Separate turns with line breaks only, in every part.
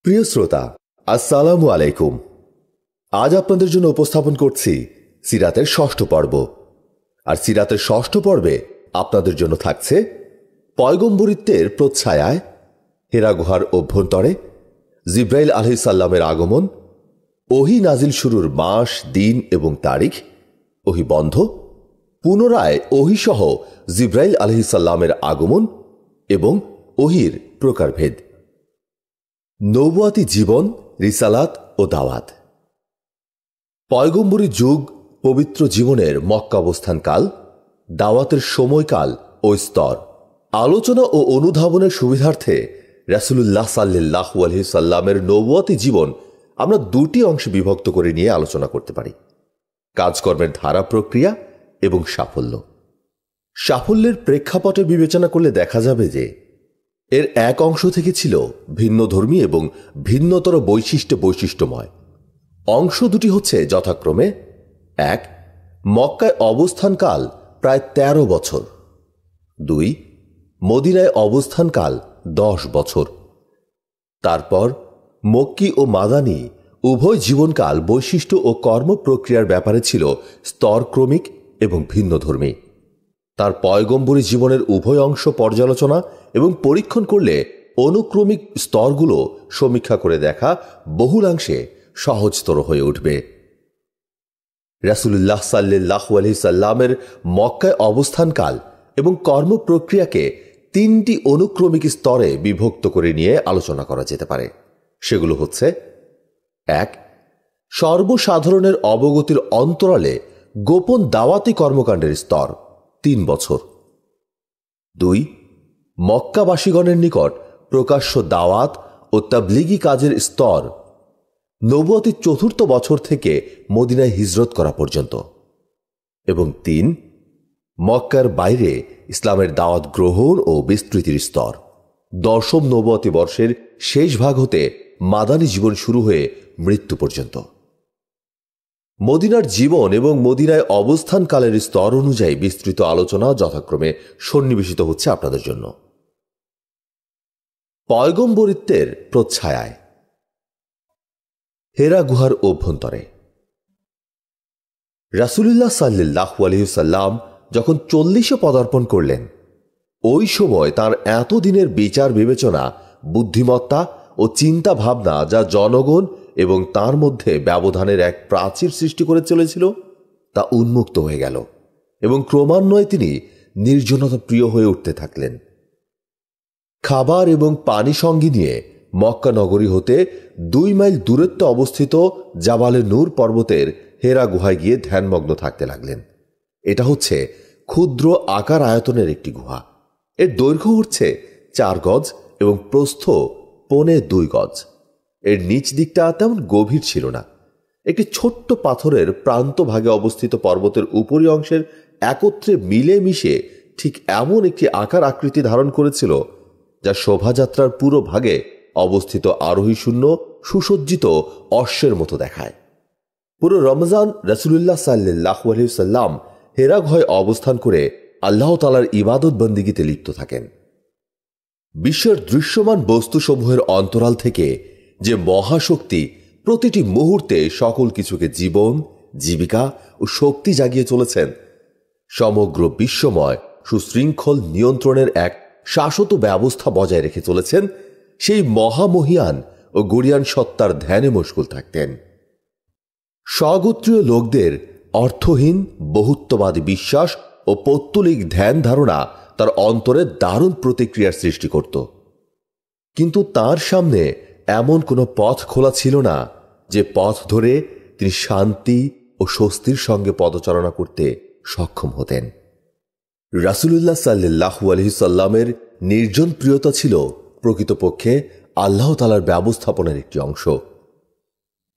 প্রিয় শ্রোতা, আসসালামু আলাইকুম। আজ আপনাদের জন্য উপস্থাপন করছি সিরাতের ষষ্ঠ পর্ব। আর সিরাতের ষষ্ঠ পর্বে আপনাদের জন্য থাকছে পয়গম্বরিত্বের প্রচ্ছায়ায়, হেরা গুহার অভ্যন্তরে জিব্রাইল আলাইহিস সালামের আগমন, ওহী নাজিল শুরুর মাস, দিন এবং তারিখ, ওহী বন্ধ, পুনরায় ওহীসহ জিব্রাইল আলাইহিস সালামের আগমন এবং ওহীর প্রকারভেদ, নবুয়াতি জীবন, রিসালাত ও দাওয়াত। পয়গম্বরী যুগ, পবিত্র জীবনের মক্কা অবস্থানকাল, দাওয়াতের সময়কাল ও স্তর। আলোচনা ও অনুধাবনের সুবিধার্থে রাসূলুল্লাহ সাল্লাল্লাহু আলাইহি সাল্লামের নবুয়াতি জীবন আমরা দুটি অংশে বিভক্ত করে নিয়ে আলোচনা করতে পারি: কাজকর্মের ধারা, প্রক্রিয়া এবং সাফল্য। সাফল্যের প্রেক্ষাপটে বিবেচনা করলে দেখা যাবে যে এর এক অংশ থেকে ছিল ভিন্নধর্মী এবং ভিন্নতর বৈশিষ্ট্যময়। অংশ দুটি হচ্ছে যথাক্রমে: ১. মক্কায় অবস্থানকাল প্রায় ১৩ বছর, ২. মদিনায় অবস্থানকাল ১০ বছর। তারপর মক্কি ও মাদানী উভয় জীবনকাল বৈশিষ্ট্য ও কর্মপ্রক্রিয়ার ব্যাপারে ছিল স্তরক্রমিক এবং ভিন্নধর্মী। তার পয়গম্বরী জীবনের উভয় অংশ পর্যালোচনা এবং পরীক্ষণ করলে অনুক্রমিক স্তরগুলো সমীক্ষা করে দেখা বহুলাংশে সহজতর হয়ে উঠবে। রাসূলুল্লাহ সাল্লাল্লাহু আলাইহি সাল্লামের মক্কায় অবস্থানকাল এবং কর্মপ্রক্রিয়াকে ৩টি অনুক্রমিক স্তরে বিভক্ত করে নিয়ে আলোচনা করা যেতে পারে। সেগুলো হচ্ছে: ১. সর্বসাধারণের অবগতির অন্তরালে গোপন দাওয়াতি কর্মকাণ্ডের স্তর, ৩ বছর। ২. মক্কাবাসীগণের নিকট প্রকাশ্য দাওয়াত ও তাবলীগী কাজের স্তর, নবুয়তির ৪র্থ বছর থেকে মদিনায় হিজরত করা পর্যন্ত। এবং ৩. মক্কার বাইরে ইসলামের দাওয়াত গ্রহণ ও বিস্তৃতির স্তর, ১০ম নবুয়তি বর্ষের শেষ ভাগ হতে মাদানী জীবন শুরু হয়ে মৃত্যু পর্যন্ত। মদিনার জীবন এবং মদিনায় অবস্থানকালের স্তর অনুযায়ী বিস্তৃত আলোচনা যথাক্রমে সন্নিবেশিত হচ্ছে আপনাদের জন্য। পয়গম্বরিত্বের প্রচ্ছায়ায়, হেরা গুহার অভ্যন্তরে রাসূলুল্লাহ সাল্লাল্লাহু আলাইহি সাল্লাম যখন ৪০-এ পদার্পণ করলেন, ওই সময় তার এতদিনের বিচার বিবেচনা, বুদ্ধিমত্তা ও চিন্তা ভাবনা, যা জনগণ এবং তার মধ্যে ব্যবধানের এক প্রাচীর সৃষ্টি করে চলেছিল, তা উন্মুক্ত হয়ে গেল এবং ক্রমান্বয়ে তিনি নির্জনতা প্রিয় হয়ে উঠতে থাকলেন। খাবার এবং পানি সঙ্গী নিয়ে মক্কা নগরী হতে ২ মাইল দূরত্বে অবস্থিত জাবালে নূর পর্বতের হেরা গুহায় গিয়ে ধ্যানমগ্ন থাকতে লাগলেন। এটা হচ্ছে ক্ষুদ্র আকার আয়তনের একটি গুহা। এর দৈর্ঘ্য হচ্ছে ৪ গজ এবং প্রস্থ ২.৫ গজ। এর নিচ দিকটা তেমন গভীর ছিল না। একটি ছোট্ট পাথরের প্রান্ত ভাগে অবস্থিত পর্বতের উপরি অংশের একত্রে মিলে মিশে ঠিক এমন একটি আকার আকৃতি ধারণ করেছিল, যা শোভাযাত্রার পুরো ভাগে অবস্থিত আরোহী শূন্য সুসজ্জিত অশ্বের মতো দেখায়। পুরো রমজান রাসূলুল্লাহ সাল্লাল্লাহু আলাইহি সাল্লাম হেরা গুহায় অবস্থান করে আল্লাহ তাআলার ইবাদত বন্দেগীতে লিপ্ত থাকেন। বিশ্বের দৃশ্যমান বস্তুসমূহের অন্তরাল থেকে যে মহাশক্তি প্রতিটি মুহূর্তে সকল কিছুকে জীবন, জীবিকা ও শক্তি জাগিয়ে চলেছেন, সমগ্র বিশ্বময় সুশৃঙ্খল নিয়ন্ত্রণের এক শাশ্বত ব্যবস্থা বজায় রেখে চলেছেন, সেই মহামহিয়ান ও গরিয়ান সত্তার ধ্যানে মশগুল থাকতেন। স্বগোত্রীয় লোকদের অর্থহীন বহুত্ববাদী বিশ্বাস ও পৌত্তলিক ধ্যান ধারণা তার অন্তরে দারুণ প্রতিক্রিয়ার সৃষ্টি করত। কিন্তু তার সামনে এমন কোনো পথ খোলা ছিল না যে পথ ধরে তিনি শান্তি ও স্বস্তির সঙ্গে পদচারণা করতে সক্ষম হতেন। রাসূলুল্লাহ সাল্লাল্লাহু আলাইহি সাল্লামের নির্জন প্রিয়তা ছিল প্রকৃতপক্ষে আল্লাহ তাআলার ব্যবস্থাপনার একটি অংশ।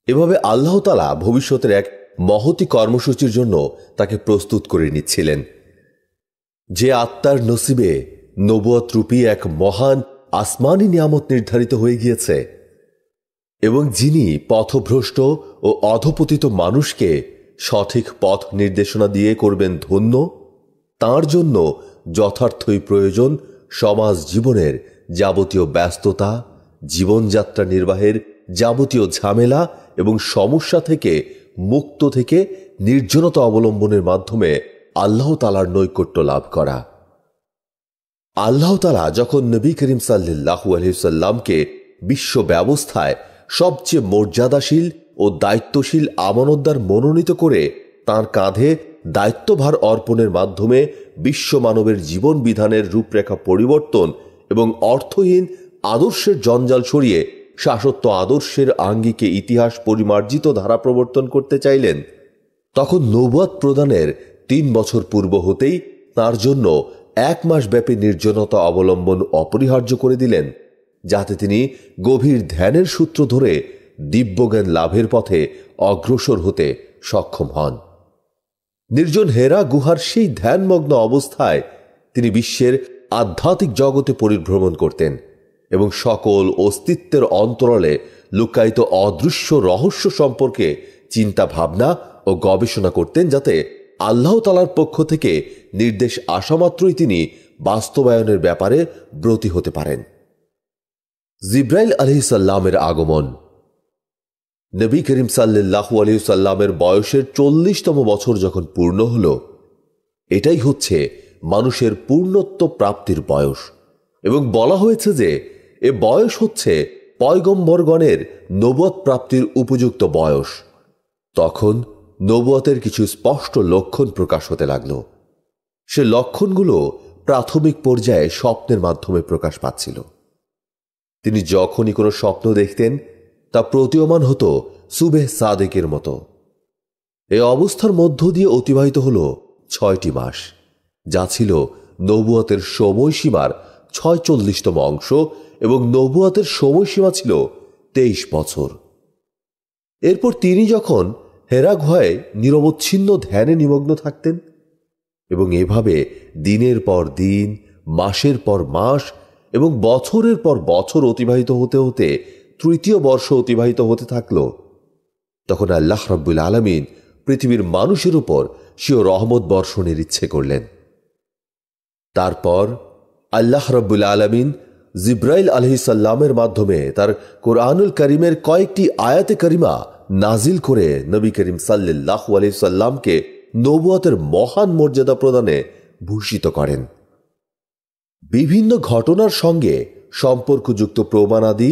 এভাবে আল্লাহ তাআলা ভবিষ্যতের এক মহতী কর্মসূচির জন্য তাকে প্রস্তুত করে নিচ্ছিলেন। যে আত্মার নসিবে নবুয়ত রূপী এক মহান আসমানি নিয়ামত নির্ধারিত হয়ে গিয়েছে এবং যিনি পথভ্রষ্ট ও অধপতিত মানুষকে সঠিক পথ নির্দেশনা দিয়ে করবেন ধন্য, তার জন্য যথার্থই প্রয়োজন সমাজ জীবনের যাবতীয় ব্যস্ততা, জীবনযাত্রা নির্বাহের যাবতীয় ঝামেলা এবং সমস্যা থেকে মুক্ত থেকে নির্জনতা অবলম্বনের মাধ্যমে আল্লাহ তাআলার নৈকট্য লাভ করা। আল্লাহ তাআলা যখন নবী করিম সাল্লাল্লাহু আলাইহি ওয়াসাল্লামকে বিশ্ব ব্যবস্থায় সবচেয়ে মর্যাদাশীল ও দায়িত্বশীল আমানতদার মনোনীত করে তাঁর কাঁধে দায়িত্বভার অর্পণের মাধ্যমে বিশ্ব মানবের জীবন বিধানের রূপরেখা পরিবর্তন এবং অর্থহীন আদর্শের জঞ্জাল সরিয়ে শাশ্বত আদর্শের আঙ্গিকে ইতিহাস পরিমার্জিত ধারা প্রবর্তন করতে চাইলেন, তখন নবুয়ত প্রদানের ৩ বছর পূর্ব হতেই তার জন্য 1 মাস ব্যাপী নির্জনতা অবলম্বন অপরিহার্য করে দিলেন, যাতে তিনি গভীর ধ্যানের সূত্র ধরে দিব্যজ্ঞান লাভের পথে অগ্রসর হতে সক্ষম হন। নির্জন হেরা গুহার সেই ধ্যানমগ্ন অবস্থায় তিনি বিশ্বের আধ্যাত্মিক জগতে পরিভ্রমণ করতেন এবং সকল অস্তিত্বের অন্তরালে লুকায়িত অদৃশ্য রহস্য সম্পর্কে চিন্তা ভাবনা ও গবেষণা করতেন, যাতে আল্লাহ তাআলার পক্ষ থেকে নির্দেশ আসামাত্রই তিনি বাস্তবায়নের ব্যাপারে ব্রতী হতে পারেন। জিব্রাইল আলাইহিস সালামের আগমন। নবী করিম সাল্লাল্লাহু আলাইহি ওয়াসাল্লামের বয়সের 40তম বছর যখন পূর্ণ হল, এটাই হচ্ছে মানুষের পূর্ণত্ব প্রাপ্তির বয়স এবং বলা হয়েছে যে এ বয়স হচ্ছে পয়গম্বরগণের নবুয়ত প্রাপ্তির উপযুক্ত বয়স। তখন নবুয়তের কিছু স্পষ্ট লক্ষণ প্রকাশ হতে লাগল। সে লক্ষণগুলো প্রাথমিক পর্যায়ে স্বপ্নের মাধ্যমে প্রকাশ পাচ্ছিল। তিনি যখনই কোনো স্বপ্ন দেখতেন তা প্রতীয়মান হতো সুবেহ সাদেকের মতো। এই অবস্থার মধ্য দিয়ে অতিবাহিত হল 6টি মাস, যা ছিল নবুয়তের সময়সীমার 46তম অংশ এবং নবুয়তের সময়সীমা ছিল 23 বছর। এরপর তিনি যখন হেরা গুহায় নিরবচ্ছিন্ন ধ্যানে নিমগ্ন থাকতেন এবং এভাবে দিনের পর দিন, মাসের পর মাস এবং বছরের পর বছর অতিবাহিত হতে হতে 3য় বর্ষ অতিবাহিত হতে থাকল, তখন আল্লাহ রাব্বুল আলামিন পৃথিবীর মানুষের উপর স্বীয় রহমত বর্ষণের ইচ্ছে করলেন। তারপর আল্লাহ রাব্বুল আলামিন জিব্রাইল আলাইহিস সালামের মাধ্যমে তার কোরআনুল কারীমের কয়েকটি আয়াতে কারিমা নাজিল করে নবী করিম সাল্লাল্লাহু আলাইহি ওয়াসাল্লামকে নবুয়তের মহান মর্যাদা প্রদানে ভূষিত করেন। বিভিন্ন ঘটনার সঙ্গে সম্পর্কযুক্ত প্রমাণাদি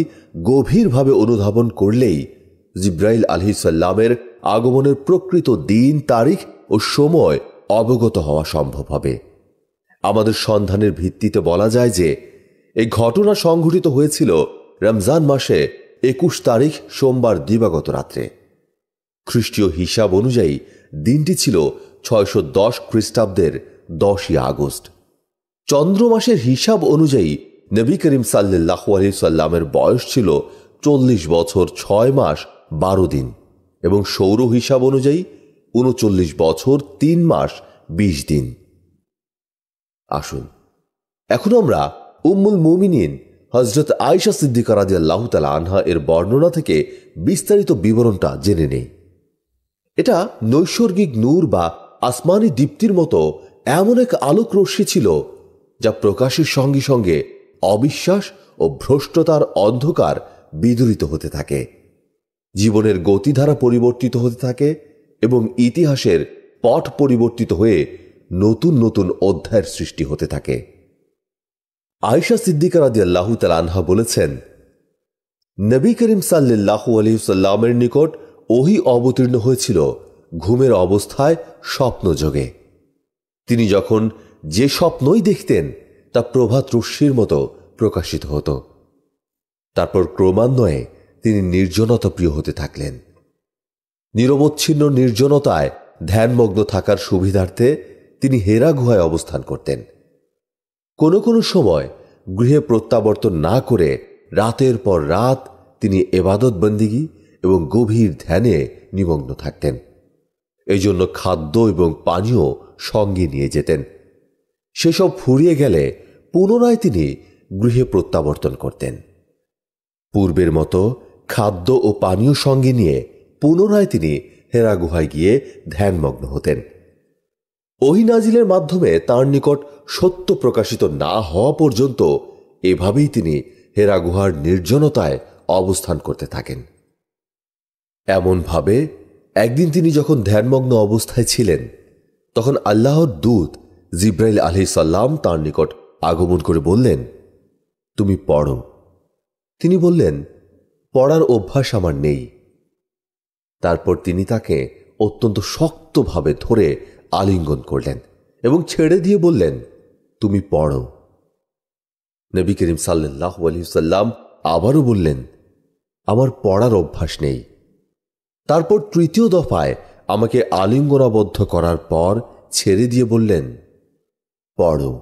গভীরভাবে অনুধাবন করলেই জিব্রাইল আলাইহিস সালামের আগমনের প্রকৃত দিন, তারিখ ও সময় অবগত হওয়া সম্ভব হবে। আমাদের সন্ধানের ভিত্তিতে বলা যায় যে এই ঘটনা সংঘটিত হয়েছিল রমজান মাসে 21 তারিখ সোমবার দিবাগত রাত্রে। খ্রিস্টীয় হিসাব অনুযায়ী দিনটি ছিল 610 খ্রিস্টাব্দের 10ই আগস্ট। চন্দ্র মাসের হিসাব অনুযায়ী নবী করিম সাল্লাল্লাহু আলাইহি সাল্লামের বয়স ছিল 40 বছর 6 মাস 12 দিন এবং সৌর হিসাব অনুযায়ী 39 বছর 3 মাস 20 দিন। আসুন এখন আমরা উম্মুল মুমিনিন হযরত আয়েশা সিদ্দিকা রাদিয়াল্লাহু তাআলা আনহা এর বর্ণনা থেকে বিস্তারিত বিবরণটা জেনে নেই। এটা নৈসর্গিক নূর বা আসমানি দীপ্তির মতো এমন এক আলোক রশ্মি ছিল যা প্রকাশের সঙ্গে সঙ্গে অবিশ্বাস ও ভ্রষ্টতার অন্ধকার বিদূরিত হতে থাকে, জীবনের গতিধারা পরিবর্তিত হতে থাকে এবং ইতিহাসের পট পরিবর্তিত হয়ে নতুন নতুন অধ্যায়ের সৃষ্টি হতে থাকে। আয়েশা সিদ্দিকা রাদিয়াল্লাহু তাআলা আনহা বলেছেন, নবী করিম সাল্লাল্লাহু আলাইহি ওয়াসাল্লামের নিকট ওহী অবতীর্ণ হয়েছিল ঘুমের অবস্থায় স্বপ্নযোগে। তিনি যখন যে স্বপ্নই দেখতেন তা প্রভাত রশ্মির মতো প্রকাশিত হতো। তারপর ক্রমান্বয়ে তিনি নির্জনতা প্রিয় হতে থাকলেন। নিরবচ্ছিন্ন নির্জনতায় ধ্যানমগ্ন থাকার সুবিধার্থে তিনি হেরা গুহায় অবস্থান করতেন। কোনো কোনো সময় গৃহে প্রত্যাবর্তন না করে রাতের পর রাত তিনি ইবাদত বন্দিগি এবং গভীর ধ্যানে নিমগ্ন থাকতেন। এই জন্য খাদ্য এবং পানীয় সঙ্গে নিয়ে যেতেন। সেসব ফুরিয়ে গেলে পুনরায় তিনি গৃহে প্রত্যাবর্তন করতেন। পূর্বের মতো খাদ্য ও পানীয় সঙ্গে নিয়ে পুনরায় তিনি হেরা গুহায় গিয়ে ধ্যানমগ্ন হতেন। ওহী নাজিলের মাধ্যমে তাঁর নিকট সত্য প্রকাশিত না হওয়া পর্যন্ত এভাবেই তিনি হেরা গুহার নির্জনতায় অবস্থান করতে থাকেন। এমনভাবে একদিন তিনি যখন ধ্যানমগ্ন অবস্থায় ছিলেন, তখন আল্লাহর দূত জিব্রাইল আলাইহিস সালাম তাঁর নিকট আগমন করে বললেন, তুমি পড়ো। তিনি বললেন, পড়ার অভ্যাস আমার নেই। তারপর তিনি তাকে অত্যন্ত শক্তভাবে ধরে আলিঙ্গন করলেন এবং ছেড়ে দিয়ে বললেন, তুমি পড়ো। নবী করিম সাল্লাল্লাহু আলাইহি ওয়াসাল্লাম আবারও বললেন, আমার পড়ার অভ্যাস নেই। তারপর তৃতীয় দফায় আমাকে আলিঙ্গনাবদ্ধ করার পর ছেড়ে দিয়ে বললেন, পড়ো।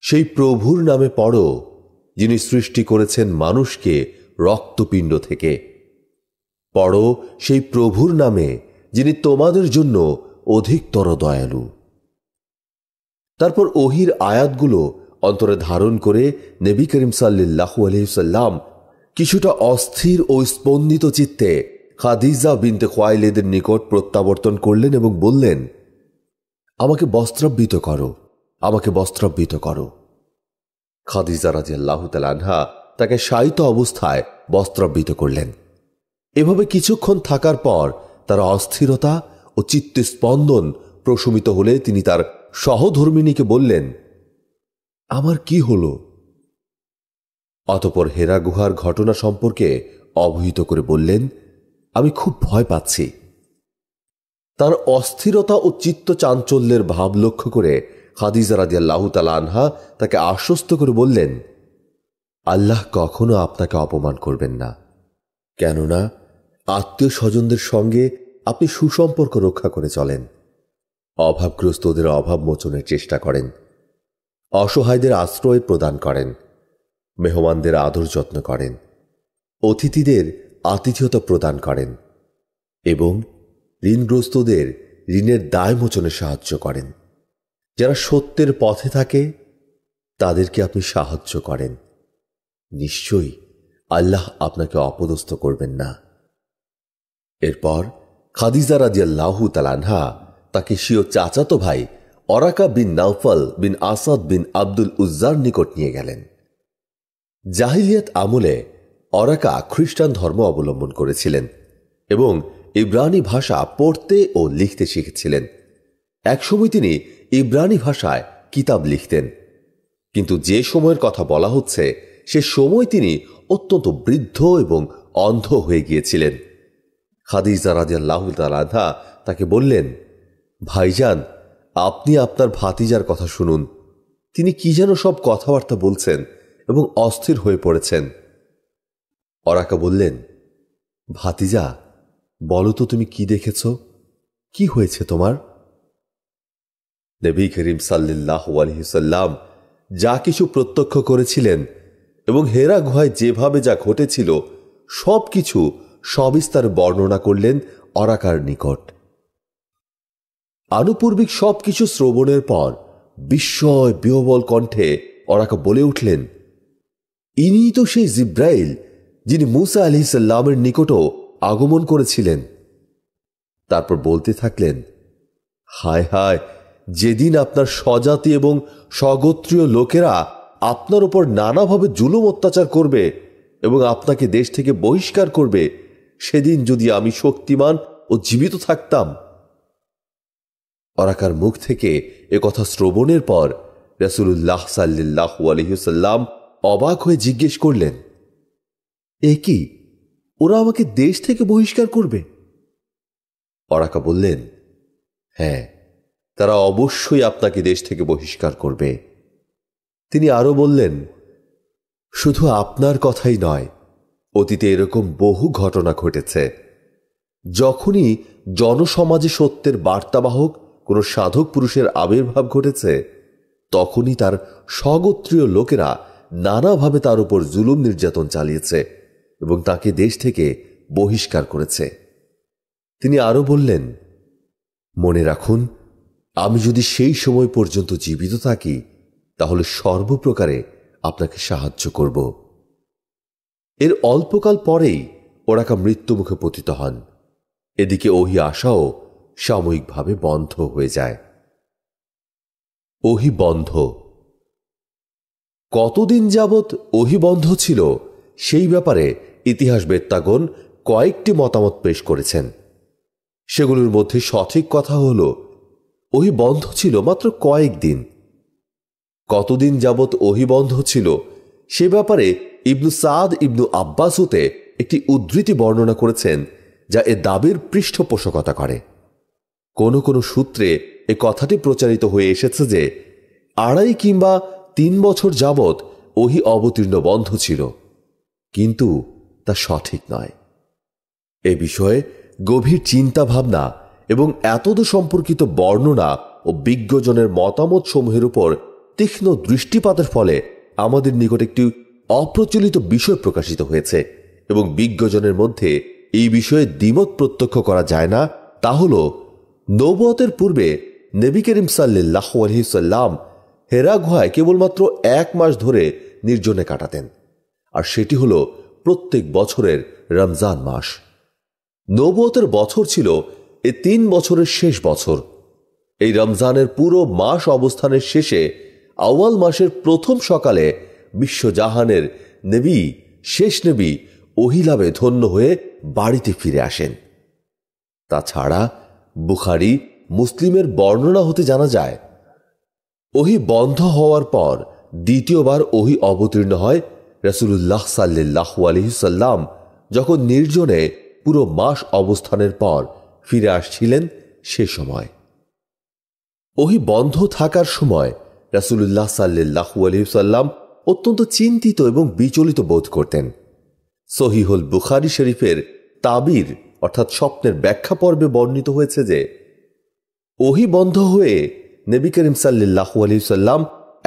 সেই প্রভুর নামে পড়ো, যিনি সৃষ্টি করেছেন মানুষকে রক্তপিণ্ড থেকে। পড়ো সেই প্রভুর নামে, যিনি তোমাদের জন্য অধিকতর দয়ালু। তারপর ওহির আয়াতগুলো অন্তরে ধারণ করে নবী করিম সাল্লাল্লাহু আলাইহি ওয়াসাল্লাম কিছুটা অস্থির ও স্পন্দিত চিত্তে খাদিজা বিনতে খুয়াইলিদের নিকট প্রত্যাবর্তন করলেন এবং বললেন, আমাকে বস্ত্রাবৃত করো, আমাকে বস্ত্রাবৃত করো। খাদিজা রাদিয়াল্লাহু তাআলা আনহা তাকে শায়িত অবস্থায় বস্ত্রাবৃত করলেন। এভাবে কিছুক্ষণ থাকার পর তার অস্থিরতা ও চিত্তস্পন্দন প্রশমিত হলে তিনি তার সহধর্মিণীকে বললেন, আমার কি হলো? অতঃপর হেরা গুহার ঘটনা সম্পর্কে অবহিত করে বললেন, আমি খুব ভয় পাচ্ছি। তার অস্থিরতা ও চিত্ত চাঞ্চল্যের ভাব লক্ষ্য করে খাদিজা রাদিয়াল্লাহু তাআলা আনহা তাকে আশ্বস্ত করে বললেন, আল্লাহ কখনো আপনাকে অপমান করবেন না, কেননা আত্মীয় স্বজনদের সঙ্গে আপনি সুসম্পর্ক রক্ষা করে চলেন, অভাবগ্রস্তদের অভাব মোচনের চেষ্টা করেন, অসহায়দের আশ্রয় প্রদান করেন, মেহমানদের আদর যত্ন করেন, অতিথিদের আতিথেয়তা প্রদান করেন এবং ঋণগ্রস্তদের ঋণের দায় মোচনে সাহায্য করেন। যারা সত্যের পথে থাকে তাদেরকে আপনি সাহায্য করেন। নিশ্চয়ই আল্লাহ আপনাকে অপদস্থ করবেন না। এরপর খাদিজা রাদিয়াল্লাহু তাআলা আনহা তাকে স্বীয় চাচাতো ভাই অরাকা বিন নাওফল বিন আসাদ বিন আব্দুল উজ্জার নিকট নিয়ে গেলেন। জাহিলিয়াত আমলে অরাকা খ্রিস্টান ধর্ম অবলম্বন করেছিলেন এবং ইব্রানি ভাষা পড়তে ও লিখতে শিখেছিলেন। একসময় তিনি ইব্রানি ভাষায় কিতাব লিখতেন, কিন্তু যে সময়ের কথা বলা হচ্ছে সে সময় তিনি অত্যন্ত বৃদ্ধ এবং অন্ধ হয়ে গিয়েছিলেন। খাদিজা রাদিয়াল্লাহু তাআলা আনহা তাকে বললেন, ভাইজান, আপনি আপনার ভাতিজার কথা শুনুন, তিনি কি যেন সব কথাবার্তা বলছেন এবং অস্থির হয়ে পড়েছেন। অরাকা বললেন, ভাতিজা, বলো তো তুমি কি দেখেছ, কি হয়েছে তোমার? নবী করিম সাল্লাল্লাহু আলাইহি ওয়াসাল্লাম যা কিছু প্রত্যক্ষ করেছিলেন এবং হেরা গুহায় যেভাবে যা ঘটেছিল সবকিছু সবিস্তারে বর্ণনা করলেন অরাকার নিকট। আনুপূর্বিক সবকিছু শ্রবণের পর বিস্ময় বিহ্বল কণ্ঠে অরাকা বলে উঠলেন, ইনিই তো সেই জিব্রাইল যিনি মূসা আলাইহিস সালামের নিকটও আগমন করেছিলেন। তারপর বলতে থাকলেন, হায় হায়, যেদিন আপনার স্বজাতি এবং স্বগোত্রীয় লোকেরা আপনার উপর নানাভাবে জুলুম অত্যাচার করবে এবং আপনাকে দেশ থেকে বহিষ্কার করবে, সেদিন যদি আমি শক্তিমান ও জীবিত থাকতাম। অরাকার মুখ থেকে একথা শ্রবণের পর রাসূলুল্লাহ সাল্লাল্লাহু আলাইহি ওয়াসাল্লাম অবাক হয়ে জিজ্ঞেস করলেন, এ কি, ওরা আমাকে দেশ থেকে বহিষ্কার করবে? অরাকা বললেন, হ্যাঁ, তারা অবশ্যই আপনাকে দেশ থেকে বহিষ্কার করবে। তিনি আরো বললেন, শুধু আপনার কথাই নয়, অতীতে এরকম বহু ঘটনা ঘটেছে। যখনই জনসমাজে সত্যের বার্তাবাহক কোনো সাধক পুরুষের আবির্ভাব ঘটেছে, তখনই তার স্বগোত্রীয় লোকেরা নানাভাবে তার উপর জুলুম নির্যাতন চালিয়েছে এবং তাকে দেশ থেকে বহিষ্কার করেছে। তিনি আরো বললেন, মনে রাখুন, আমি যদি সেই সময় পর্যন্ত জীবিত থাকি তাহলে সর্বপ্রকারে আপনাকে সাহায্য করব। এর অল্পকাল পরেই ওরাকা মৃত্যুমুখে পতিত হন। এদিকে ওহি আশাও সাময়িকভাবে বন্ধ হয়ে যায়। ওহি বন্ধ। কতদিন যাবৎ ওহী বন্ধ ছিল সেই ব্যাপারে ইতিহাসবেত্তাগণ কয়েকটি মতামত পেশ করেছেন। সেগুলোর মধ্যে সঠিক কথা হল ওহী বন্ধ ছিল মাত্র কয়েকদিন। কতদিন যাবৎ ওহী বন্ধ ছিল সে ব্যাপারে ইবনু সাদ ইবনু আব্বাস হতে একটি উদ্ধৃতি বর্ণনা করেছেন যা এ দাবির পৃষ্ঠপোষকতা করে। কোন কোন সূত্রে এ কথাটি প্রচারিত হয়ে এসেছে যে 2.5 কিংবা 3 বছর যাবৎ ওহী অবতীর্ণ বন্ধ ছিল, কিন্তু তা সঠিক নয়। এ বিষয়ে গভীর চিন্তা ভাবনা এবং এতদ সম্পর্কিত বর্ণনা ও বিজ্ঞজনের মতামত সমূহের উপর তীক্ষ্ণ দৃষ্টিপাতের ফলে আমাদের নিকট একটি অপ্রচলিত বিষয় প্রকাশিত হয়েছে এবং বিজ্ঞজনের মধ্যে এই বিষয়ে দ্বিমত প্রত্যক্ষ করা যায় না। তা হল নবুয়তের পূর্বে নবী করিম সাল্লাল্লাহু আলাইহি সাল্লাম হেরা গুহায় কেবলমাত্র 1 মাস ধরে নির্জনে কাটাতেন, আর সেটি হল প্রত্যেক বছরের রমজান মাস। নবুয়তের বছর ছিল এ 3 বছরের শেষ বছর। এই রমজানের পুরো মাস অবস্থানের শেষে আউয়াল মাসের প্রথম সকালে বিশ্বজাহানের নবী, শেষ নবী ওহী লাভে ধন্য হয়ে বাড়িতে ফিরে আসেন। তাছাড়া বুখারী, মুসলিমের বর্ণনা হতে জানা যায় ওহী বন্ধ হওয়ার পর দ্বিতীয়বার ওহী অবতীর্ণ হয় রাসূলুল্লাহ সাল্লাল্লাহু আলাইহি সাল্লাম যখন নির্জনে পুরো মাস অবস্থানের পর ফিরে আসছিলেন। সে সময় ওহী বন্ধ থাকার সময় রাসূলুল্লাহ সাল্লাল্লাহু আলাইহি সাল্লাম অত্যন্ত চিন্তিত এবং বিচলিত বোধ করতেন। সহিহুল বুখারী শরীফের তাবির অর্থাৎ স্বপ্নের ব্যাখ্যা পর্বে বর্ণিত হয়েছে যে ওহী বন্ধ হয়ে নবী করিম সাল্লাল্লাহু আলাইহি সাল্লাম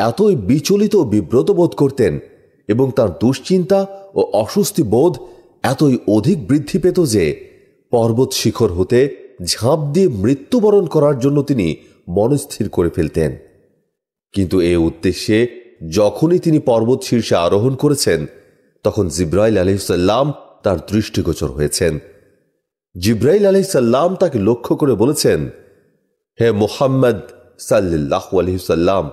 এতই বিচলিত ও বিব্রত বোধ করতেন এবং তার দুশ্চিন্তা ও অস্বস্তি বোধ এতই অধিক বৃদ্ধি পেত যে পর্বত শিখর হতে ঝাঁপ দিয়ে মৃত্যুবরণ করার জন্য তিনি মনস্থির করে ফেলতেন। কিন্তু এ উদ্দেশ্যে যখনই তিনি পর্বত শীর্ষে আরোহণ করেছেন তখন জিবরাইল আলাইহিস সালাম তার দৃষ্টিগোচর হয়েছেন। জিবরাইল আলাইহিস সালাম তাকে লক্ষ্য করে বলেছেন, হে মুহাম্মদ সাল্লাল্লাহু আলাইহি সাল্লাম,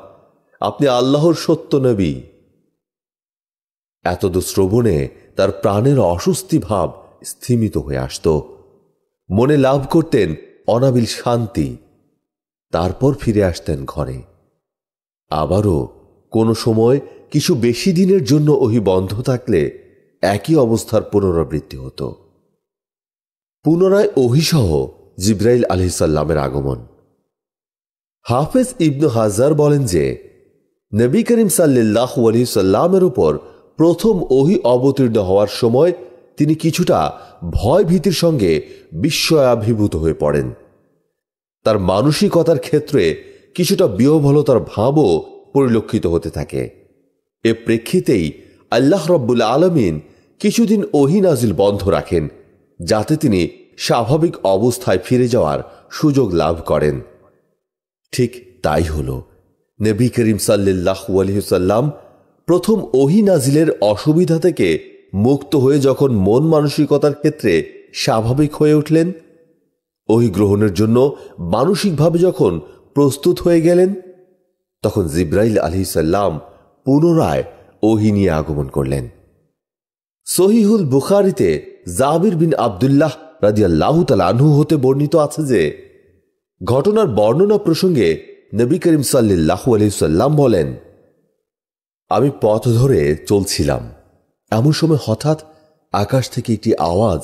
আপনি আল্লাহর সত্য নবী। এতদ শ্রবণে তার প্রাণের অস্বস্তি ভাব স্থিমিত হয়ে আসত, মনে লাভ করতেন অনাবিল শান্তি। তারপর ফিরে আসতেন ঘরে। আবারও কোনো সময় কিছু বেশি দিনের জন্য ওহী বন্ধ থাকলে একই অবস্থার পুনরাবৃত্তি হতো। পুনরায় ওহীসহ জিবরাইল আলাইহিস সালামের আগমন। হাফেজ ইবনু হাজার বলেন যে নবী করিম সাল্লাল্লাহু আলাইহি সাল্লামের উপর প্রথম ওহী অবতীর্ণ হওয়ার সময় তিনি কিছুটা ভয় ভীতির সঙ্গে বিস্ময়াভিভূত হয়ে পড়েন। তার মানসিকতার ক্ষেত্রে কিছুটা বিহ্বলতার ভাবও পরিলক্ষিত হতে থাকে। এ প্রেক্ষিতেই আল্লাহ রাব্বুল আলামিন কিছুদিন ওহী নাজিল বন্ধ রাখেন যাতে তিনি স্বাভাবিক অবস্থায় ফিরে যাওয়ার সুযোগ লাভ করেন। ঠিক তাই হল। নবী করিম সাল্লাল্লাহু আলাইহি সাল্লাম প্রথম ওহী নাজিলের অসুবিধা থেকে মুক্ত হয়ে যখন মন মানসিকতার ক্ষেত্রে স্বাভাবিক হয়ে উঠলেন, ওহী গ্রহণের জন্য মানসিকভাবে যখন প্রস্তুত হয়ে গেলেন, তখন জিবরাইল আলাইহিস সালাম পুনরায় ওহী নিয়ে আগমন করলেন। সহিহুল বুখারীতে জাবির বিন আব্দুল্লাহ রাদিয়াল্লাহু তাআলা আনহু হতে বর্ণিত আছে যে ঘটনার বর্ণনা প্রসঙ্গে নবী করিম সাল্লাল্লাহু আলাইহি সাল্লাম বলেন, আমি পথ ধরে চলছিলাম, এমন সময় হঠাৎ আকাশ থেকে একটি আওয়াজ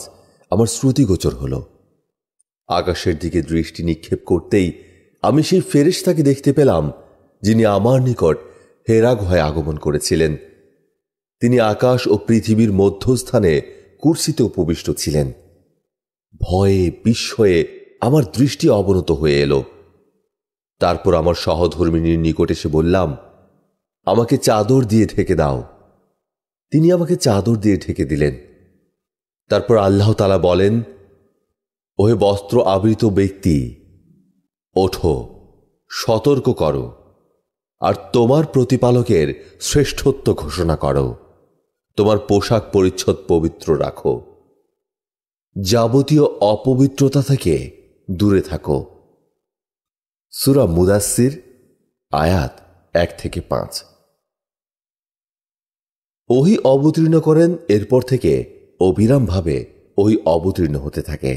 আমার শ্রুতিগোচর হল। আকাশের দিকে দৃষ্টি নিক্ষেপ করতেই আমি সেই ফেরেশতাকে দেখতে পেলাম যিনি আমার নিকট হেরা গুহায় আগমন করেছিলেন। তিনি আকাশ ও পৃথিবীর মধ্যস্থানে কুরসিতে উপবিষ্ট ছিলেন। ভয়ে বিস্ময়ে আমার দৃষ্টি অবনত হয়ে এলো। তারপর আমার সহধর্মিনীর নিকট এসে বললাম, আমাকে চাদর দিয়ে ঢেকে দাও। তিনি আমাকে চাদর দিয়ে ঢেকে দিলেন। তারপর আল্লাহ তাআলা বলেন, ওহে বস্ত্র আবৃত ব্যক্তি, ওঠো, সতর্ক করো আর তোমার প্রতিপালকের শ্রেষ্ঠত্ব ঘোষণা করো। তোমার পোশাক পরিচ্ছদ পবিত্র রাখো, যাবতীয় অপবিত্রতা থেকে দূরে থাকো। সূরা মুদাসসির আয়াত 1 থেকে 5। ওহী অবতীর্ণ করেন, এরপর থেকে অবিরামভাবে ওহী অবতীর্ণ হতে থাকে।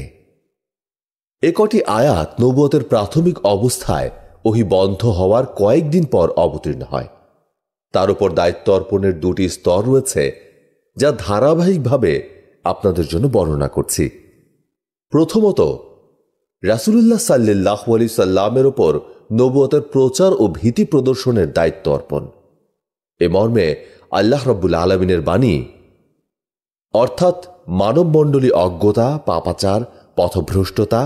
এ কটি আয়াত নবুয়তের প্রাথমিক অবস্থায় ওহী বন্ধ হওয়ার কয়েকদিন পর অবতীর্ণ হয়। তার উপর দায়িত্ব অর্পণের দুটি স্তর রয়েছে, যা ধারাবাহিকভাবে আপনাদের জন্য বর্ণনা করছি। প্রথমত, রাসূলুল্লাহ সাল্লাল্লাহু আলাইহি সাল্লামের ওপর নবুয়তের প্রচার ও ভীতি প্রদর্শনের দায়িত্ব অর্পণ। এ মর্মে আল্লাহ রাব্বুল আলামিনের বাণী, অর্থাৎ মানবমণ্ডলী অজ্ঞতা, পাপাচার, পথভ্রষ্টতা,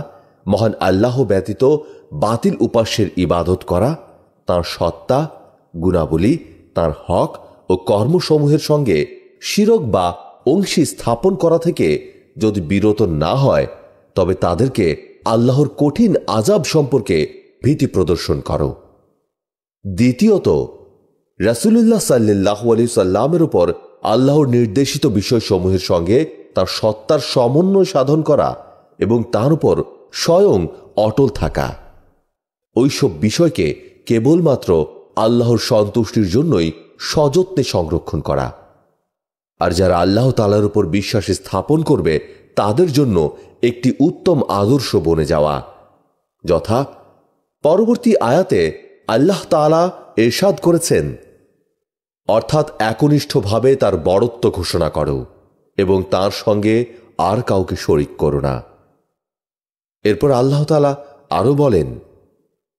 মহান আল্লাহ ব্যতীত বাতিল উপাস্যের ইবাদত করা, তাঁর সত্তা, গুণাবলী, তাঁর হক ও কর্মসমূহের সঙ্গে শিরক বা অংশী স্থাপন করা থেকে যদি বিরত না হয়, তবে তাদেরকে আল্লাহর কঠিন আযাব সম্পর্কে ভীতি প্রদর্শন করো। দ্বিতীয়ত, রাসূলুল্লাহ সাল্লাল্লাহু আলাইহি সাল্লামের উপর আল্লাহর নির্দেশিত বিষয়সমূহের সঙ্গে তার সত্তার সমন্বয় সাধন করা এবং তার উপর স্বয়ং অটল থাকা। ওইসব বিষয়কে কেবলমাত্র আল্লাহর সন্তুষ্টির জন্যই সযত্নে সংরক্ষণ করা। আর যারা আল্লাহ তাআলার উপর বিশ্বাস স্থাপন করবে, তাদের জন্য একটি উত্তম আদর্শ বনে যাওয়া। যথা পরবর্তী আয়াতে আল্লাহ তাআলা ইরশাদ করেছেন, অর্থাৎ একনিষ্ঠভাবে তার বড়ত্ব ঘোষণা করো এবং তার সঙ্গে আর কাউকে শরীক করো না। এরপর আল্লাহ তাআলা আরো বলেন,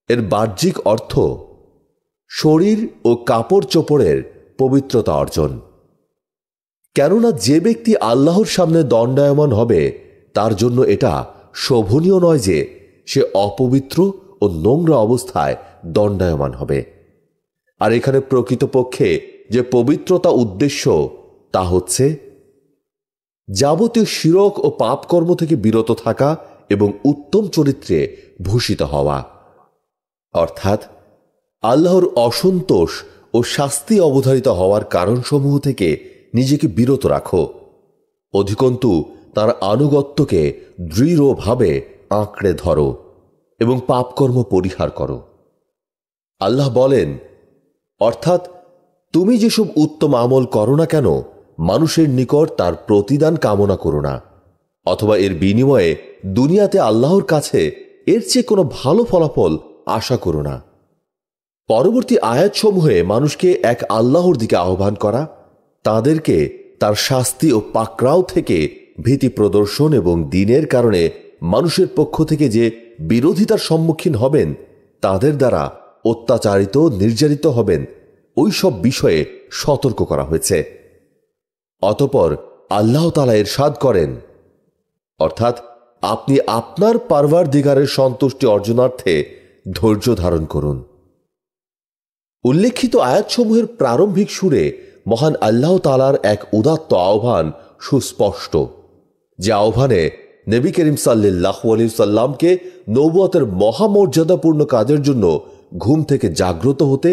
এর বাহ্যিক অর্থ শরীর ও কাপড় চোপড়ের পবিত্রতা অর্জন। কেননা যে ব্যক্তি আল্লাহর সামনে দণ্ডায়মান হবে, তার জন্য এটা শোভনীয় নয় যে সে অপবিত্র ও নোংরা অবস্থায় দণ্ডায়মান হবে। আর এখানে প্রকৃতপক্ষে যে পবিত্রতা উদ্দেশ্য, তা হচ্ছে যাবতীয় শিরক ও পাপকর্ম থেকে বিরত থাকা এবং উত্তম চরিত্রে ভূষিত হওয়া। অর্থাৎ আল্লাহর অসন্তোষ ও শাস্তি অবধারিত হওয়ার কারণসমূহ থেকে নিজেকে বিরত রাখো, অধিকন্তু তার আনুগত্যকে দৃঢ়ভাবে আঁকড়ে ধরো এবং পাপকর্ম পরিহার করো। আল্লাহ বলেন, অর্থাৎ তুমি যেসব উত্তম আমল করো না কেন, মানুষের নিকট তার প্রতিদান কামনা করো না, অথবা এর বিনিময়ে দুনিয়াতে আল্লাহর কাছে এর চেয়ে কোনো ভালো ফলাফল আশা করো না। পরবর্তী আয়াতসমূহে মানুষকে এক আল্লাহর দিকে আহ্বান করা, তাদেরকে তার শাস্তি ও পাকড়াও থেকে ভীতি প্রদর্শন এবং দিনের কারণে মানুষের পক্ষ থেকে যে বিরোধিতার সম্মুখীন হবেন, তাদের দ্বারা অত্যাচারিত নির্যাতিত হবেন, ওই সব বিষয়ে সতর্ক করা হয়েছে। অতঃপর আল্লাহ তাআলা ইরশাদ করেন, অর্থাৎ আপনি আপনার পারওয়ারদিগারের সন্তুষ্টি অর্জনার্থে ধৈর্য ধারণ করুন। উল্লেখিত আয়াতসমূহের প্রারম্ভিক সুরে মহান আল্লাহ তাআলার এক উদাত্ত আহ্বান সুস্পষ্ট, যে আহ্বানে নবী করিম সাল্লাল্লাহু আলাইহি সাল্লামকে নবুয়তের মহামর্যাদাপূর্ণ কাজের জন্য ঘুম থেকে জাগ্রত হতে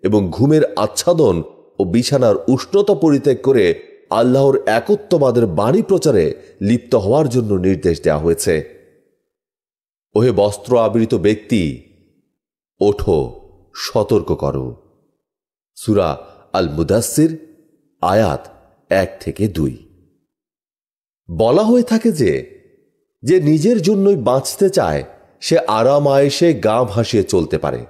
এবং ঘুমের আচ্ছাদন ও বিছানার উষ্ণতা পরিত্যাগ করে আল্লাহর একত্ববাদের বাণী প্রচারে লিপ্ত হওয়ার জন্য নির্দেশ দেওয়া হয়েছে। ওহে বস্ত্র আবৃত ব্যক্তি, ওঠো, সতর্ক করো। সূরা আল মুদাসসির আয়াত 1 থেকে 2। বলা হয়ে থাকে যে নিজের জন্যই বাঁচতে চায়, সে আরাম আয়েশে গা ভাসিয়ে চলতে পারে,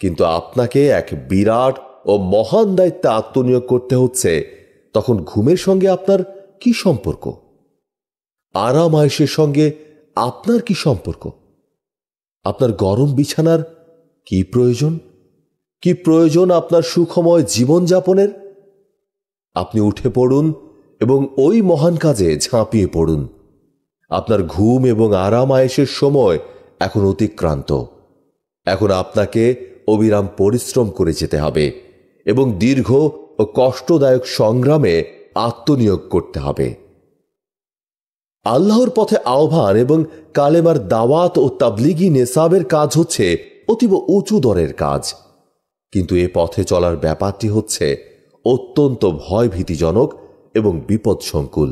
কিন্তু আপনাকে এক বিরাট ও মহান দায়িত্বে আত্মনিয়োগ করতে হচ্ছে, তখন ঘুমের সঙ্গে আপনার কি সম্পর্ক? আরাম আয়েশের সঙ্গে আপনার কি সম্পর্ক? আপনার গরম বিছানার কি প্রয়োজন? কি প্রয়োজন আপনার সুখময় জীবনযাপনের? আপনি উঠে পড়ুন এবং ওই মহান কাজে ঝাঁপিয়ে পড়ুন। আপনার ঘুম এবং আরাম আয়েশের সময় এখন অতিক্রান্ত। এখন আপনাকে অবিরাম পরিশ্রম করে যেতে হবে এবং দীর্ঘ ও কষ্টদায়ক সংগ্রামে আত্মনিয়োগ করতে হবে। আল্লাহর পথে আহ্বান এবং কালেমার দাওয়াত ও তাবলিগি নেসাবের কাজ হচ্ছে অতীব উঁচু দরের কাজ, কিন্তু এ পথে চলার ব্যাপারটি হচ্ছে অত্যন্ত ভয়ভীতিজনক এবং বিপদসংকুল।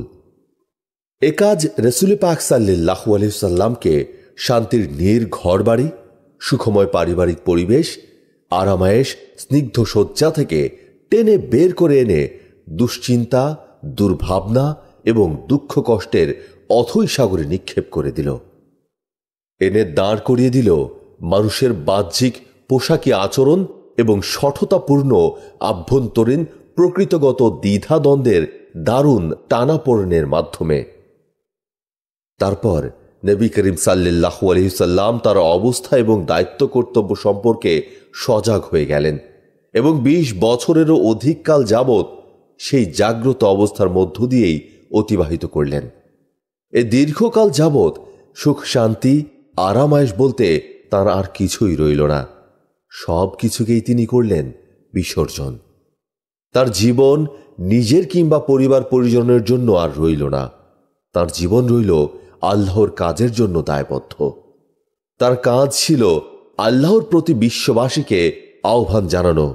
এ কাজ রাসূল পাক সাল্লাল্লাহু আলাইহি সাল্লামকে শান্তির নীড় ঘরবাড়ি, সুখময় পারিবারিক পরিবেশ, আরামায়েশ, স্নিগ্ধ শয্যা থেকে টেনে বের করে এনে দুশ্চিন্তা, দুর্ভাবনা এবং দুঃখ কষ্টের অথৈ সাগরে নিক্ষেপ করে দিল। এনে দাঁড় করিয়ে দিল মানুষের বাহ্যিক পোশাকি আচরণ এবং শঠতাপূর্ণ আভ্যন্তরীণ প্রকৃতগত দ্বিধাদ্বন্দ্বের দারুণ টানাপোড়েনের মাধ্যমে। তারপর নবী করিম সাল্লাল্লাহু আলাইহি সাল্লাম তার অবস্থা এবং দায়িত্ব কর্তব্য সম্পর্কে সজাগ হয়ে গেলেন এবং ২০ বছরেরও অধিক কাল যাবৎ সেই জাগ্রত অবস্থার মধ্য দিয়েই অতিবাহিত করলেন। এ দীর্ঘকাল যাবৎ সুখ, শান্তি, আরামায়েশ বলতে তার আর কিছুই রইল না। সব কিছুকেই তিনি করলেন বিসর্জন। তার জীবন নিজের কিংবা পরিবার পরিজনের জন্য আর রইল না। তার জীবন রইল আল্লাহর কাজের জন্য দায়বদ্ধ। তার কাজ ছিল আল্লাহর প্রতি বিশ্ববাসীকে আহ্বান জানানো,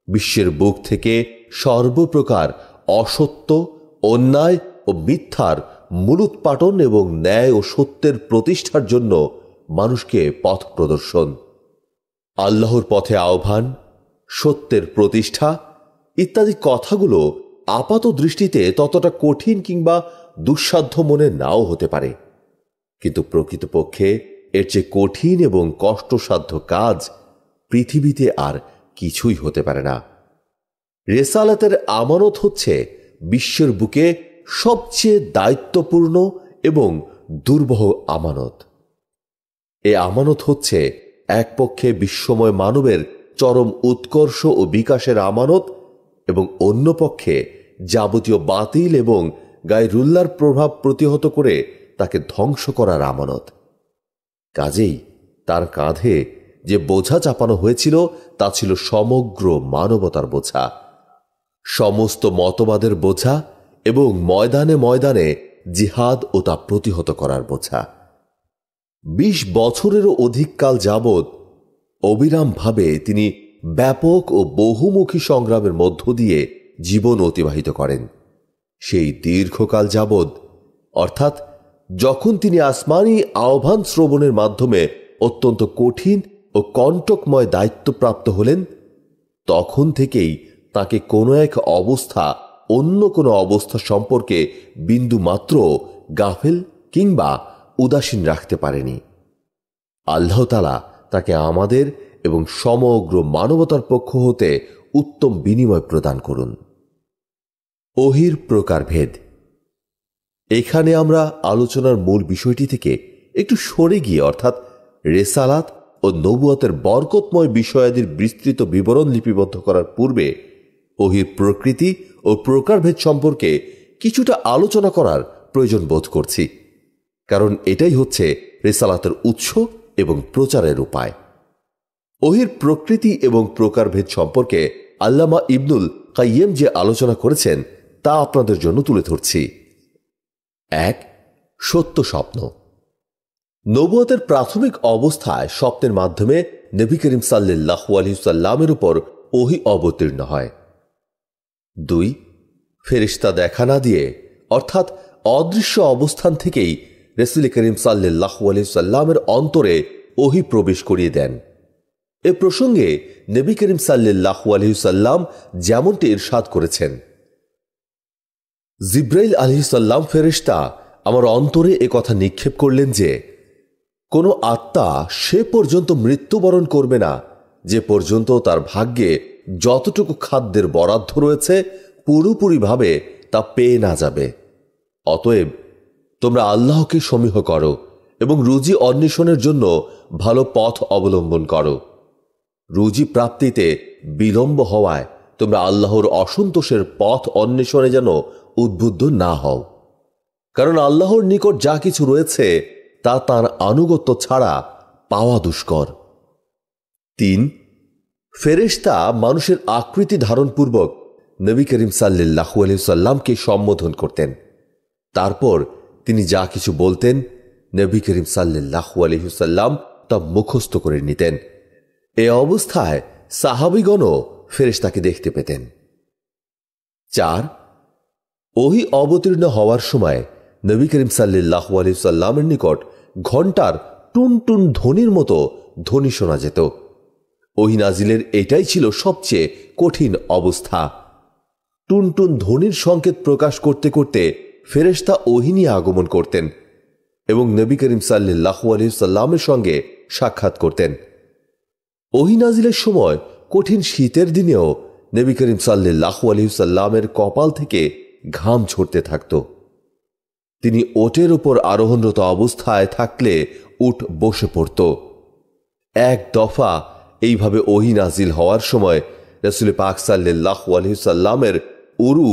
বিশ্বের বুক থেকে সর্বপ্রকার অসত্য, অন্যায় ও মিথ্যার মূলোৎপাটন এবং ন্যায় ও সত্যের প্রতিষ্ঠার জন্য মানুষকে পথ প্রদর্শন। আল্লাহর পথে আহ্বান, সত্যের প্রতিষ্ঠা ইত্যাদি কথাগুলো আপাত দৃষ্টিতে ততটা কঠিন কিংবা দুঃসাধ্য মনে নাও হতে পারে, কিন্তু প্রকৃতপক্ষে এর চেয়ে কঠিন এবং কষ্টসাধ্য কাজ পৃথিবীতে আর কিছুই হতে পারে না। রেসালাতের আমানত হচ্ছে বিশ্বের বুকে সবচেয়ে দায়িত্বপূর্ণ এবং দুর্বহ আমানত। এ আমানত হচ্ছে এক পক্ষে বিশ্বময় মানবের চরম উৎকর্ষ ও বিকাশের আমানত এবং অন্য পক্ষে যাবতীয় বাতিল এবং গায়রুল্লাহর প্রভাব প্রতিহত করে তাকে ধ্বংস করার আমানত। কাজেই তার কাঁধে যে বোঝা চাপানো হয়েছিল তা ছিল সমগ্র মানবতার বোঝা, সমস্ত মতবাদের বোঝা এবং ময়দানে ময়দানে জিহাদ ও তা প্রতিহত করার বোঝা। ২০ বছরেরও অধিক কাল যাবৎ অবিরামভাবে তিনি ব্যাপক ও বহুমুখী সংগ্রামের মধ্য দিয়ে জীবন অতিবাহিত করেন। সেই দীর্ঘকাল যাবৎ, অর্থাৎ যখন তিনি আসমানি আহ্বান শ্রবণের মাধ্যমে অত্যন্ত কঠিন ও কণ্টকময় দায়িত্বপ্রাপ্ত হলেন, তখন থেকেই তাকে কোনো এক অবস্থা অন্য কোনো অবস্থা সম্পর্কে বিন্দুমাত্র গাফেল কিংবা উদাসীন রাখতে পারেনি। আল্লাহ তাআলা তাকে আমাদের এবং সমগ্র মানবতার পক্ষ হতে উত্তম বিনিময় প্রদান করুন। ওহীর প্রকারভেদ। এখানে আমরা আলোচনার মূল বিষয়টি থেকে একটু সরে গিয়ে, অর্থাৎ রেসালাত ও নবুয়তের বরকতময় বিষয়াদির বিস্তৃত বিবরণ লিপিবদ্ধ করার পূর্বে ওহীর প্রকৃতি ও প্রকারভেদ সম্পর্কে কিছুটা আলোচনা করার প্রয়োজন বোধ করছি, কারণ এটাই হচ্ছে রেসালাতের উৎস এবং প্রচারের উপায়। ওহীর প্রকৃতি এবং প্রকারভেদ সম্পর্কে আল্লামা ইবনুল কাইয়্যিম যে আলোচনা করেছেন তা আপনাদের জন্য তুলে ধরছি। ১. সত্য স্বপ্ন। নবুয়তের প্রাথমিক অবস্থায় স্বপ্নের মাধ্যমে নবী করিম সাল্লাল্লাহু আলাইহি সাল্লামের উপর ওহী অবতীর্ণ হয়। ২. ফেরেশতা দেখা না দিয়ে, অর্থাৎ অদৃশ্য অবস্থান থেকেই রাসূল করিম সাল্লাল্লাহু আলাইহি সাল্লামের অন্তরে ওহী প্রবেশ করিয়ে দেন। এ প্রসঙ্গে নবী করিম সাল্লাল্লাহু আলাইহি সাল্লাম যেমনটি ইরশাদ করেছেন, জিব্রাইল আলাইহিস সালাম ফেরেশতা আমার অন্তরে এ কথা নিক্ষেপ করলেন যে কোনো আত্মা সে পর্যন্ত মৃত্যুবরণ করবে না যে পর্যন্ত তার ভাগ্যে যতটুকু খাদ্যের বরাদ্দ রয়েছে পুরোপুরিভাবে তা পেয়ে না যাবে। অতএব তোমরা আল্লাহকে সমীহ করো এবং রুজি অন্বেষণের জন্য ভালো পথ অবলম্বন করো। রুজি প্রাপ্তিতে বিলম্ব হওয়ায় তোমরা আল্লাহর অসন্তোষের পথ অন্বেষণে যেন উদ্বুদ্ধ না হও, কারণ আল্লাহর নিকট যা কিছু রয়েছে তা তাঁর আনুগত্য ছাড়া পাওয়া দুষ্কর। ৩. ফেরেশতা মানুষের আকৃতি ধারণপূর্বক নবী করিম সাল্লাল্লাহু আলাইহি সাল্লামকে সম্বোধন করতেন। তারপর তিনি যা কিছু বলতেন নবী করিম সাল্লাল্লাহু আলাইহি সাল্লাম তা মুখস্থ করে নিতেন। এ অবস্থায় সাহাবীগণও ফেরেশতাকে দেখতে পেতেন। ৪. ওহী অবতীর্ণ হওয়ার সময় নবী করিম সাল্লাল্লাহু আলাইহি সাল্লামের নিকট ঘণ্টার টুনটুন ধ্বনির মতো ধ্বনি শোনা যেত। ওহী নাজিলের এটাই ছিল সবচেয়ে কঠিন অবস্থা। টুনটুন ধ্বনির সংকেত প্রকাশ করতে করতে ফেরেশতা ওহী নিয়ে আগমন করতেন এবং নবী করিম সাল্লাল্লাহু আলাইহি সাল্লামের সঙ্গে সাক্ষাৎ করতেন। ওহী নাজিলের সময় কঠিন শীতের দিনেও নবী করিম সাল্লাল্লাহু আলাইহি সাল্লামের কপাল থেকে ঘাম ঝরতে থাকত। তিনি ওটের উপর আরোহণরত অবস্থায় থাকলে উট বসে পড়ত। এক দফা এইভাবে ওহী নাজিল হওয়ার সময় রাসূল পাক সাল্লাল্লাহু আলাইহি সাল্লামের উরু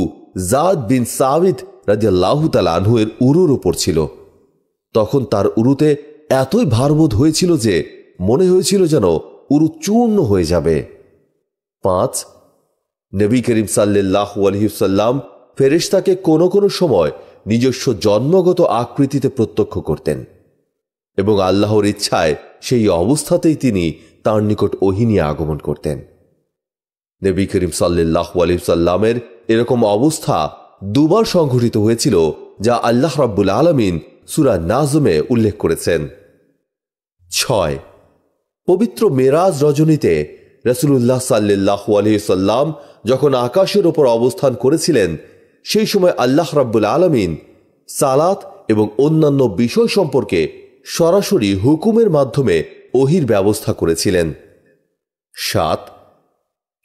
যাদ বিন সাবিত রাদিয়াল্লাহু তাআলা আনহু এর উরুর উপর ছিল। তখন তার উরুতে এতই ভারবোধ হয়েছিল যে মনে হয়েছিল যেন উরু চূর্ণ হয়ে যাবে। 5 নবী করিম সাল্লাল্লাহু আলাইহি সাল্লাম ফেরেশতাকে কোনো কোনো সময় নিজস্ব জন্মগত আকৃতিতে প্রত্যক্ষ করতেন এবং আল্লাহর ইচ্ছায় সেই অবস্থাতেই তিনি তার নিকট ওহী নিয়ে আগমন করতেন। নবী করিম সাল্লাল্লাহু আলাইহি সাল্লামের এরকম অবস্থা দুবার সংঘটিত হয়েছিল, যা আল্লাহ রাব্বুল আলামিন সূরা নাজমে উল্লেখ করেছেন। 6 পবিত্র মেরাজ রজনীতে রাসূলুল্লাহ সাল্লাল্লাহু আলাইহি সাল্লাম যখন আকাশের ওপর অবস্থান করেছিলেন, সেই সময় আল্লাহ রাব্বুল আলামিন সালাত এবং অন্যান্য বিষয় সম্পর্কে সরাসরি হুকুমের মাধ্যমে ওহীর ব্যবস্থা করেছিলেন। 7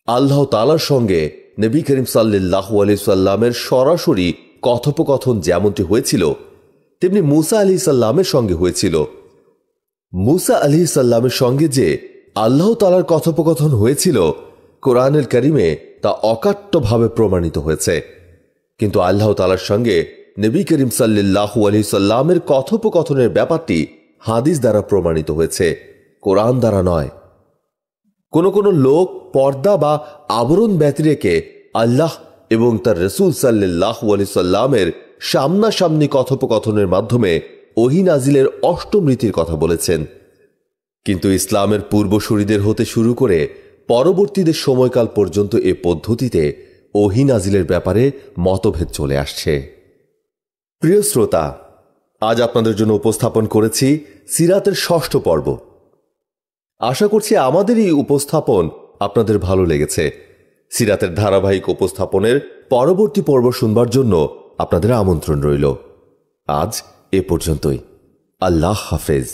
আল্লাহ তাআলার সঙ্গে নবী করিম সাল্লাল্লাহু আলাইহি সাল্লামের সরাসরি কথোপকথন যেমনটি হয়েছিল, তেমনি মূসা আলাইহিস সালামের সঙ্গে হয়েছিল। মূসা আলাইহিস সালামের সঙ্গে যে আল্লাহ তাআলার কথোপকথন হয়েছিল, কোরআনুল কারীমে তা অকাট্যভাবে প্রমাণিত হয়েছে। কিন্তু আল্লাহ তাআলার সঙ্গে নবী করিম সাল্লাল্লাহু আলাইহি সাল্লামের কথোপকথনের ব্যাপারটি হাদিস দ্বারা প্রমাণিত হয়েছে, কোরআন দ্বারা নয়। কোন কোন লোক পর্দা বা আবরণ ব্যতিরেকে আল্লাহ এবং তার রাসূল সাল্লাল্লাহু আলাইহি সাল্লামের সামনাসামনি কথোপকথনের মাধ্যমে ওহী নাজিলের অষ্টম রীতির কথা বলেছেন। কিন্তু ইসলামের পূর্বসূরীদের হতে শুরু করে পরবর্তীদের সময়কাল পর্যন্ত এ পদ্ধতিতে ওহী নাজিলের ব্যাপারে মতভেদ চলে আসছে। প্রিয় শ্রোতা, আজ আপনাদের জন্য উপস্থাপন করেছি সিরাতের 6ষ্ঠ পর্ব। আশা করছি আমাদের এই উপস্থাপন আপনাদের ভালো লেগেছে। সিরাতের ধারাবাহিক উপস্থাপনের পরবর্তী পর্ব শুনবার জন্য আপনাদের আমন্ত্রণ রইল। আজ এ পর্যন্তই। আল্লাহ হাফেজ।